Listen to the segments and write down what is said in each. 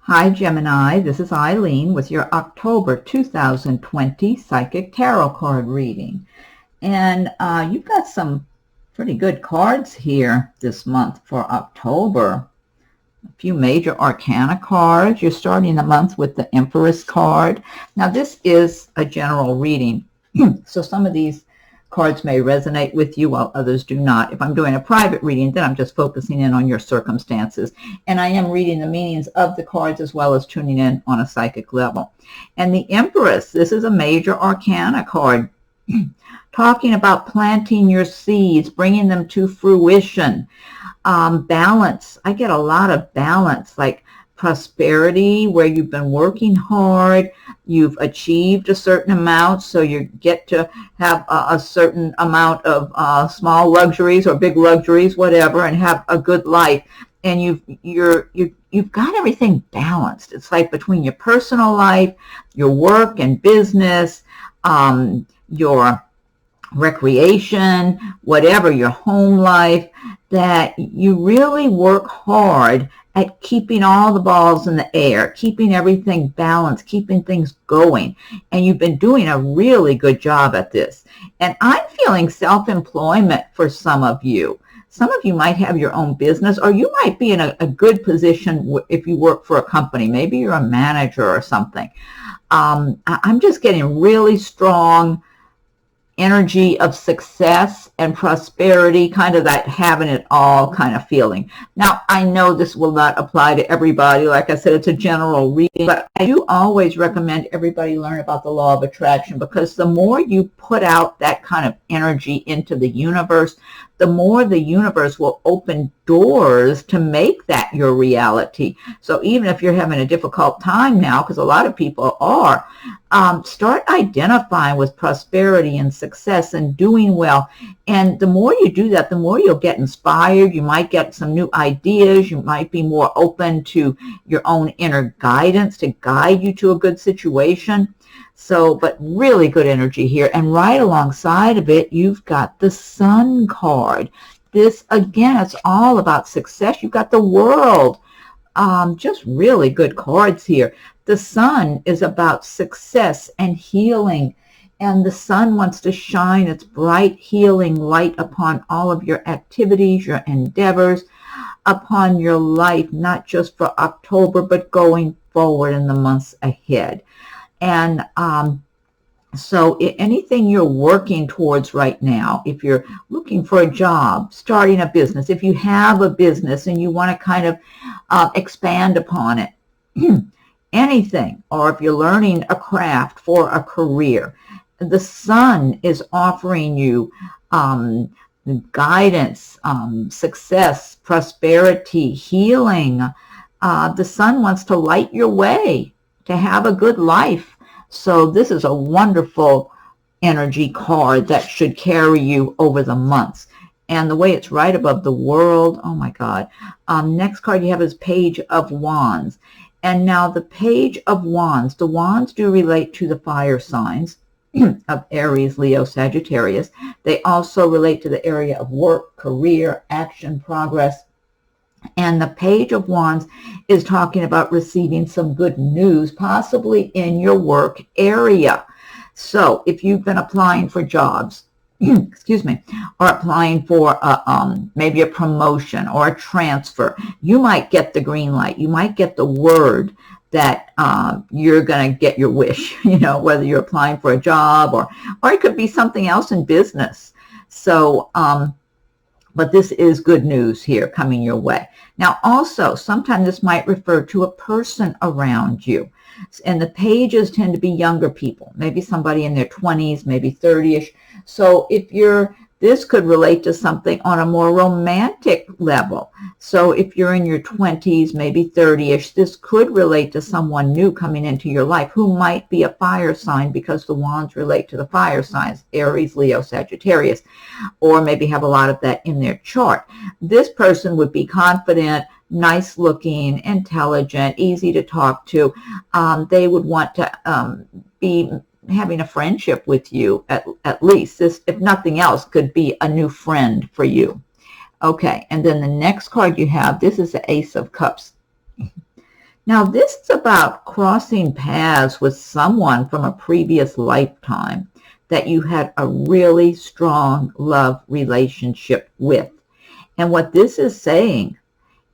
Hi Gemini, this is Eileen with your October 2020 Psychic Tarot card reading. And you've got some pretty good cards here this month for October. A few major arcana cards. You're starting the month with the Empress card. Now this is a general reading, so some of these cards may resonate with you while others do not. If I'm doing a private reading, then I'm just focusing in on your circumstances. And I am reading the meanings of the cards as well as tuning in on a psychic level. And the Empress, this is a major arcana card, talking about planting your seeds, bringing them to fruition. Balance. I get a lot of balance, like prosperity, where you've been working hard, you've achieved a certain amount, so you get to have a certain amount of small luxuries or big luxuries, whatever, and have a good life. And you've got everything balanced. It's like between your personal life, your work and business, your recreation, whatever, your home life, that you really work hard at keeping all the balls in the air, keeping everything balanced, keeping things going. And you've been doing a really good job at this. And I'm feeling self-employment for some of you. Some of you might have your own business, or you might be in a good position if you work for a company. Maybe you're a manager or something. I'm just getting really strong energy of success and prosperity, kind of that having it all kind of feeling. Now, I know this will not apply to everybody. Like I said, it's a general reading, but I do always recommend everybody learn about the law of attraction, because the more you put out that kind of energy into the universe, the more the universe will open doors to make that your reality. So even if you're having a difficult time now, because a lot of people are, start identifying with prosperity and success and doing well. And the more you do that, the more you'll get inspired. You might get some new ideas. You might be more open to your own inner guidance to guide you to a good situation. So, but really good energy here. And right alongside of it, you've got the Sun card. This, again, it's all about success. You've got the World. Just really good cards here. The Sun is about success and healing. And the Sun wants to shine its bright, healing light upon all of your activities, your endeavors, upon your life, not just for October, but going forward in the months ahead. And so anything you're working towards right now, if you're looking for a job, starting a business, if you have a business and you want to kind of expand upon it, anything, or if you're learning a craft for a career, the Sun is offering you guidance, success, prosperity, healing. The Sun wants to light your way to have a good life. So this is a wonderful energy card that should carry you over the months. And the way it's right above the World, oh my God. Next card you have is Page of Wands. And now the Page of Wands, the wands do relate to the fire signs of Aries, Leo, Sagittarius. They also relate to the area of work, career, action, progress. And the Page of Wands is talking about receiving some good news, possibly in your work area. So if you've been applying for jobs, excuse me, or applying for maybe a promotion or a transfer, you might get the green light. You might get the word that you're going to get your wish, you know, whether you're applying for a job or it could be something else in business. So, but this is good news here coming your way. Now, also, sometimes this might refer to a person around you. And the pages tend to be younger people, maybe somebody in their 20s, maybe 30-ish. So if this could relate to something on a more romantic level. So if you're in your 20s, maybe 30-ish, this could relate to someone new coming into your life who might be a fire sign, because the wands relate to the fire signs, Aries, Leo, Sagittarius, or maybe have a lot of that in their chart. This person would be confident, nice looking, intelligent, easy to talk to. They would want to be having a friendship with you at least. This, if nothing else, could be a new friend for you. Okay, and then the next card you have, this is the Ace of Cups. Now, this is about crossing paths with someone from a previous lifetime that you had a really strong love relationship with. And what this is saying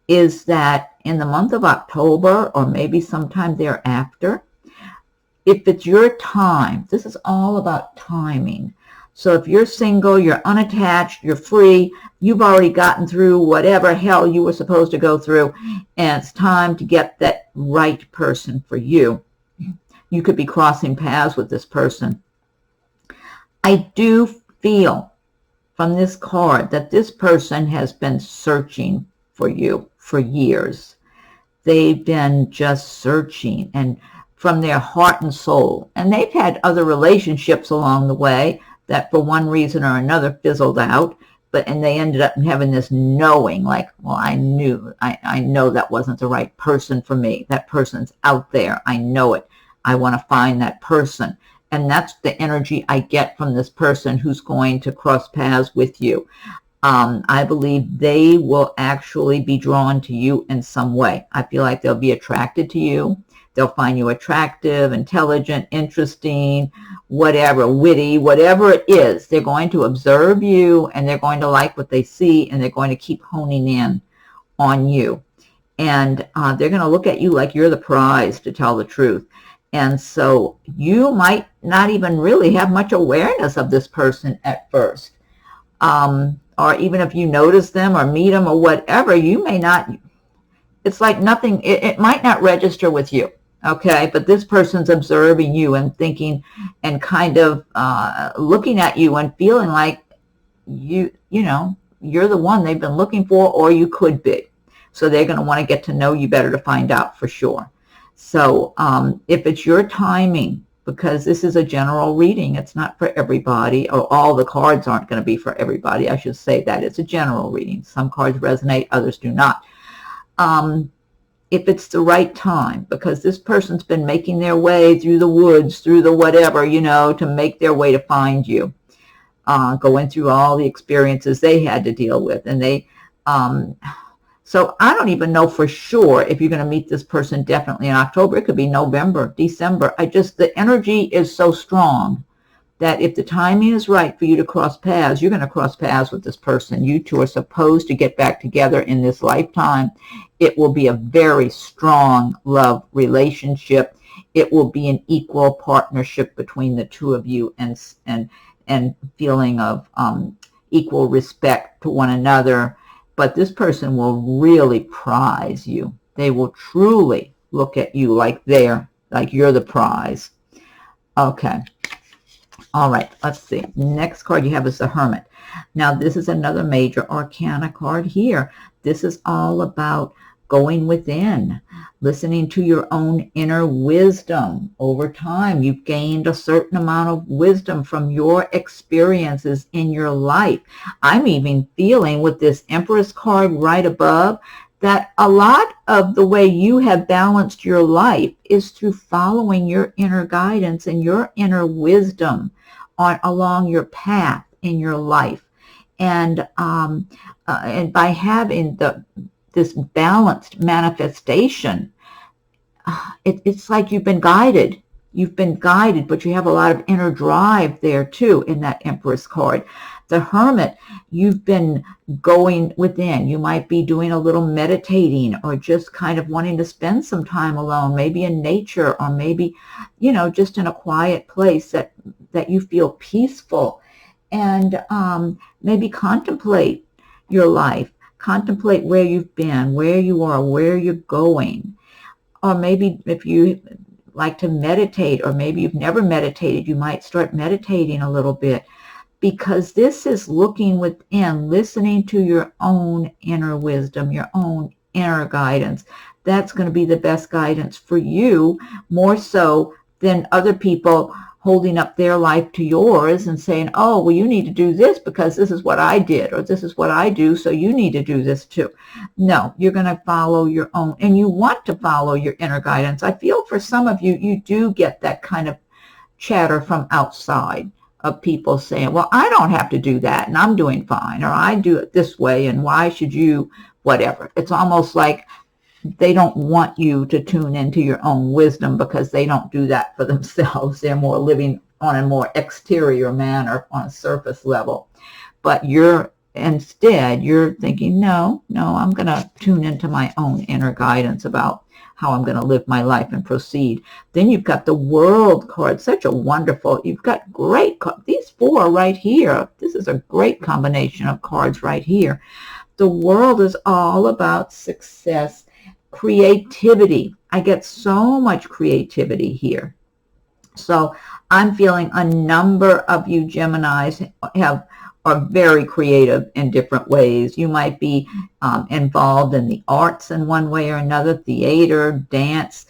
is that in the month of October, or maybe sometime thereafter, if it's your time, this is all about timing. So if you're single, you're unattached, you're free, you've already gotten through whatever hell you were supposed to go through, and it's time to get that right person for you. You could be crossing paths with this person. I do feel from this card that this person has been searching for you for years. They've been just searching and from their heart and soul. And they've had other relationships along the way that for one reason or another fizzled out, and they ended up having this knowing, like, well, I know that wasn't the right person for me. That person's out there. I know it. I want to find that person. And that's the energy I get from this person who's going to cross paths with you. I believe they will actually be drawn to you in some way. I feel like they'll be attracted to you. They'll find you attractive, intelligent, interesting, whatever, witty, whatever it is. They're going to observe you, and they're going to like what they see, and they're going to keep honing in on you. And they're going to look at you like you're the prize, to tell the truth. And so you might not even really have much awareness of this person at first. Or even if you notice them or meet them or whatever, you may not, it's like nothing, it might not register with you, okay? But this person's observing you and thinking and kind of looking at you and feeling like you know, you're the one they've been looking for, or you could be. So they're going to want to get to know you better to find out for sure. So if it's your timing, because this is a general reading, it's not for everybody, or all the cards aren't going to be for everybody. I should say that it's a general reading. Some cards resonate, others do not. If it's the right time, because this person's been making their way through the woods, through the whatever, you know, to make their way to find you, going through all the experiences they had to deal with. And they, so I don't even know for sure if you're going to meet this person definitely in October. It could be November, December. The energy is so strong that if the timing is right for you to cross paths, you're going to cross paths with this person. You two are supposed to get back together in this lifetime. It will be a very strong love relationship. It will be an equal partnership between the two of you, and feeling of equal respect to one another. But this person will really prize you. They will truly look at you like you're the prize. Okay. All right. Let's see. Next card you have is the Hermit. Now, this is another major arcana card here. This is all about going within, listening to your own inner wisdom. Over time, you've gained a certain amount of wisdom from your experiences in your life. I'm even feeling with this Empress card right above that a lot of the way you have balanced your life is through following your inner guidance and your inner wisdom along your path in your life. And by having this balanced manifestation, it's like you've been guided. You've been guided, but you have a lot of inner drive there too in that Empress card. The Hermit, you've been going within. You might be doing a little meditating, or just kind of wanting to spend some time alone, maybe in nature, or maybe, you know, just in a quiet place that you feel peaceful, and maybe contemplate your life. Contemplate where you've been, where you are, where you're going. Or maybe if you like to meditate, or maybe you've never meditated, you might start meditating a little bit, because this is looking within, listening to your own inner wisdom, your own inner guidance. That's going to be the best guidance for you, more so than other people holding up their life to yours and saying, oh, well, you need to do this because this is what I did, or this is what I do, so you need to do this too. No, you're going to follow your own, and you want to follow your inner guidance. I feel for some of you, you do get that kind of chatter from outside of people saying, well, I don't have to do that, and I'm doing fine, or I do it this way, and why should you, whatever. It's almost like they don't want you to tune into your own wisdom, because they don't do that for themselves. They're more living on a more exterior manner, on a surface level. But instead you're thinking, no, I'm going to tune into my own inner guidance about how I'm going to live my life and proceed. Then you've got the World card, such a wonderful, you've got great cards. These four right here, this is a great combination of cards right here. The World is all about success, creativity. I get so much creativity here. So I'm feeling a number of you Geminis are very creative in different ways. You might be involved in the arts in one way or another, theater, dance,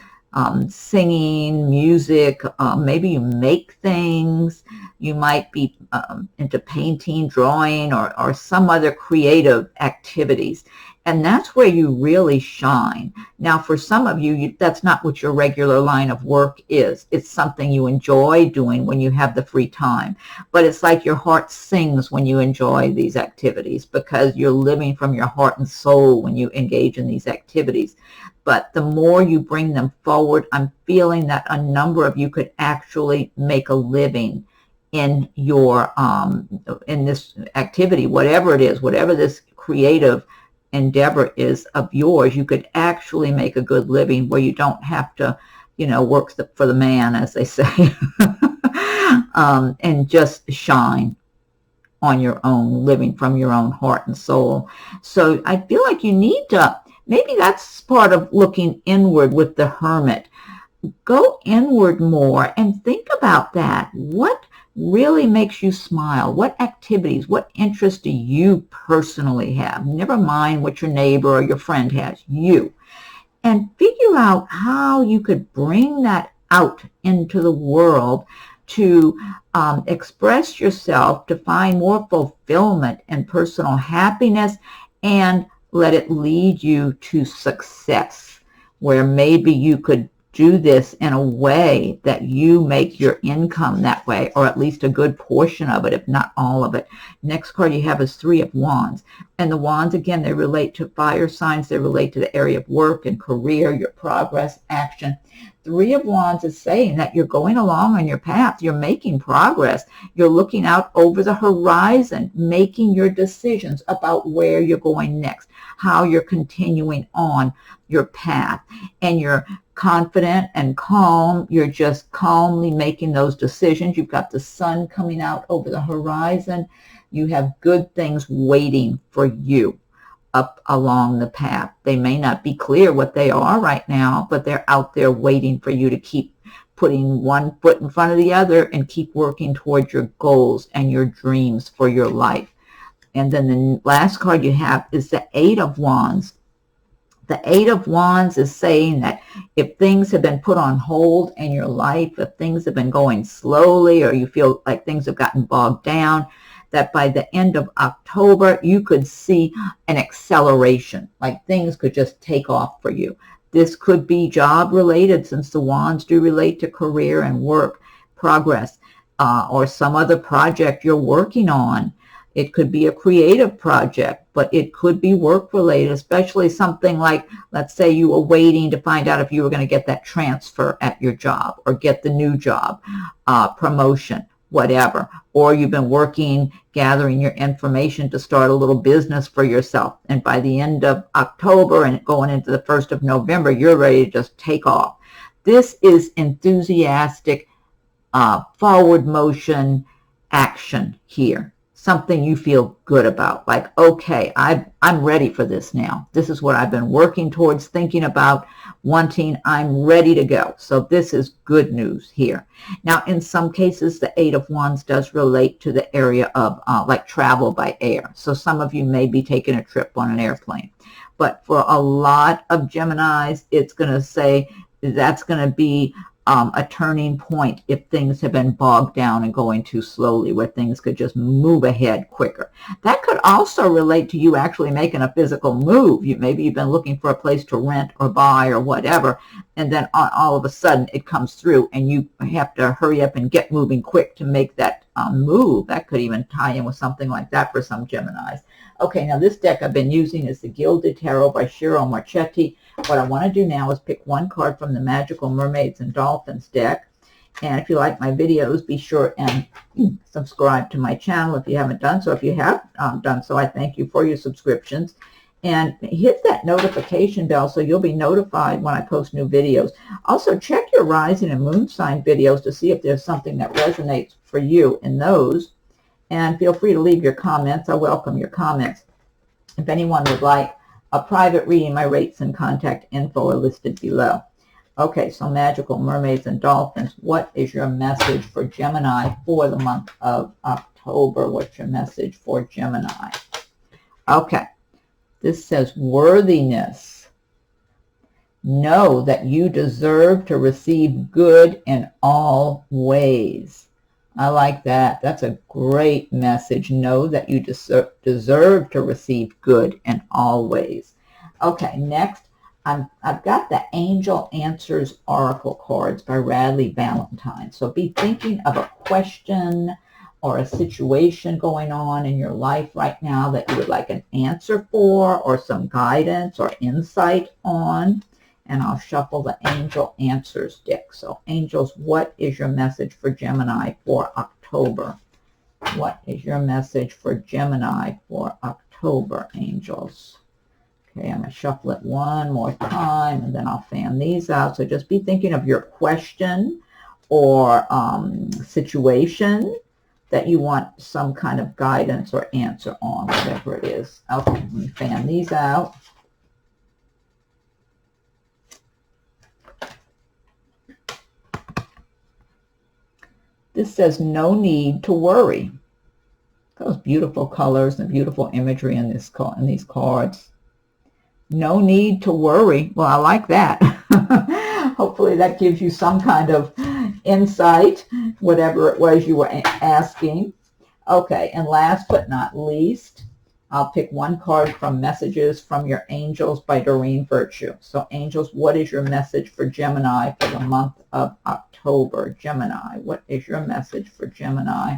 singing, music. Maybe you make things. You might be into painting, drawing, or some other creative activities. And that's where you really shine. Now, for some of you, that's not what your regular line of work is. It's something you enjoy doing when you have the free time. But it's like your heart sings when you enjoy these activities, because you're living from your heart and soul when you engage in these activities. But the more you bring them forward, I'm feeling that a number of you could actually make a living in your in this activity, whatever it is, whatever this creative endeavor is of yours. You could actually make a good living where you don't have to, work for the man, as they say, and just shine on your own, living from your own heart and soul. So I feel like you need to, maybe that's part of looking inward with the Hermit. Go inward more and think about that. What really makes you smile? What activities, what interests do you personally have? Never mind what your neighbor or your friend has, you. And figure out how you could bring that out into the world to express yourself, to find more fulfillment and personal happiness, and let it lead you to success, where maybe you could do this in a way that you make your income that way, or at least a good portion of it, if not all of it. Next card you have is Three of Wands. And the Wands, again, they relate to fire signs. They relate to the area of work and career, your progress, action. Three of Wands is saying that you're going along on your path. You're making progress. You're looking out over the horizon, making your decisions about where you're going next, how you're continuing on your path. And you're confident and calm. You're just calmly making those decisions. You've got the sun coming out over the horizon. You have good things waiting for you up along the path. They may not be clear what they are right now, but they're out there waiting for you to keep putting one foot in front of the other and keep working towards your goals and your dreams for your life. And then the last card you have is the Eight of Wands. The Eight of Wands is saying that if things have been put on hold in your life, if things have been going slowly, or you feel like things have gotten bogged down, that by the end of October, you could see an acceleration, like things could just take off for you. This could be job related, since the Wands do relate to career and work, progress, or some other project you're working on. It could be a creative project, but it could be work-related, especially something like, let's say you were waiting to find out if you were going to get that transfer at your job or get the new job, promotion, whatever. Or you've been working, gathering your information to start a little business for yourself. And by the end of October and going into the 1st of November, you're ready to just take off. This is enthusiastic, forward motion action here. Something you feel good about, like, okay, I'm ready for this now. This is what I've been working towards, thinking about, wanting. I'm ready to go. So this is good news here. Now, in some cases, the Eight of Wands does relate to the area of like travel by air. So some of you may be taking a trip on an airplane. But for a lot of Geminis, it's going to say that's going to be a turning point if things have been bogged down and going too slowly, where things could just move ahead quicker. That could also relate to you actually making a physical move. Maybe you've been looking for a place to rent or buy or whatever, and then all of a sudden it comes through and you have to hurry up and get moving quick to make that move. That could even tie in with something like that for some Geminis. Okay, now this deck I've been using is the Gilded Tarot by Ciro Marchetti. What I want to do now is pick one card from the Magical Mermaids and Dolphins deck. And if you like my videos, be sure and subscribe to my channel if you haven't done so. If you have done so, I thank you for your subscriptions. And hit that notification bell so you'll be notified when I post new videos. Also, check your rising and moon sign videos to see if there's something that resonates for you in those. And feel free to leave your comments. I welcome your comments. If anyone would like a private reading, my rates and contact info are listed below. Okay, so Magical Mermaids and Dolphins, what is your message for Gemini for the month of October? What's your message for Gemini? Okay. This says worthiness. Know that you deserve to receive good in all ways. I like that. That's a great message. Know that you deserve to receive good in all ways. Okay, next, I've got the Angel Answers Oracle cards by Radleigh Valentine. So be thinking of a question or a situation going on in your life right now that you would like an answer for or some guidance or insight on. And I'll shuffle the Angel Answers deck. So angels, what is your message for Gemini for October? What is your message for Gemini for October, angels? Okay, I'm going to shuffle it one more time and then I'll fan these out. So just be thinking of your question or situation that you want some kind of guidance or answer on, whatever it is. Okay, let me fan these out. This says no need to worry. Those beautiful colors and beautiful imagery in these cards. No need to worry. Well, I like that. Hopefully that gives you some kind of insight, whatever it was you were asking. Okay, and last but not least, I'll pick one card from Messages from Your Angels by Doreen Virtue. So angels, what is your message for Gemini for the month of October? Gemini, what is your message for Gemini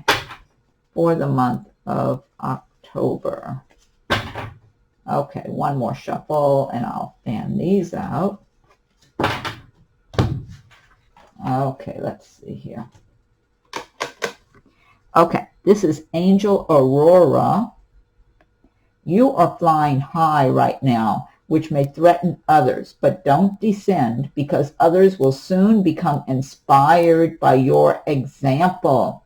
for the month of October? Okay, one more shuffle and I'll fan these out. Okay, let's see here. Okay, this is Angel Aurora. You are flying high right now, which may threaten others, but don't descend because others will soon become inspired by your example.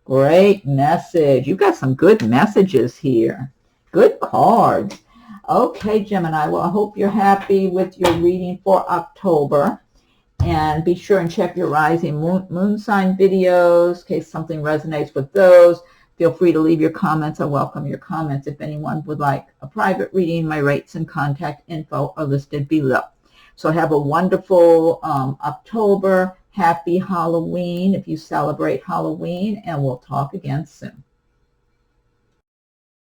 Great message. You've got some good messages here. Good cards. Okay, Gemini, well, I hope you're happy with your reading for October. And be sure and check your rising moon sign videos in case something resonates with those. Feel free to leave your comments. I welcome your comments. If anyone would like a private reading, my rates and contact info are listed below. So have a wonderful October. Happy Halloween if you celebrate Halloween, and we'll talk again soon.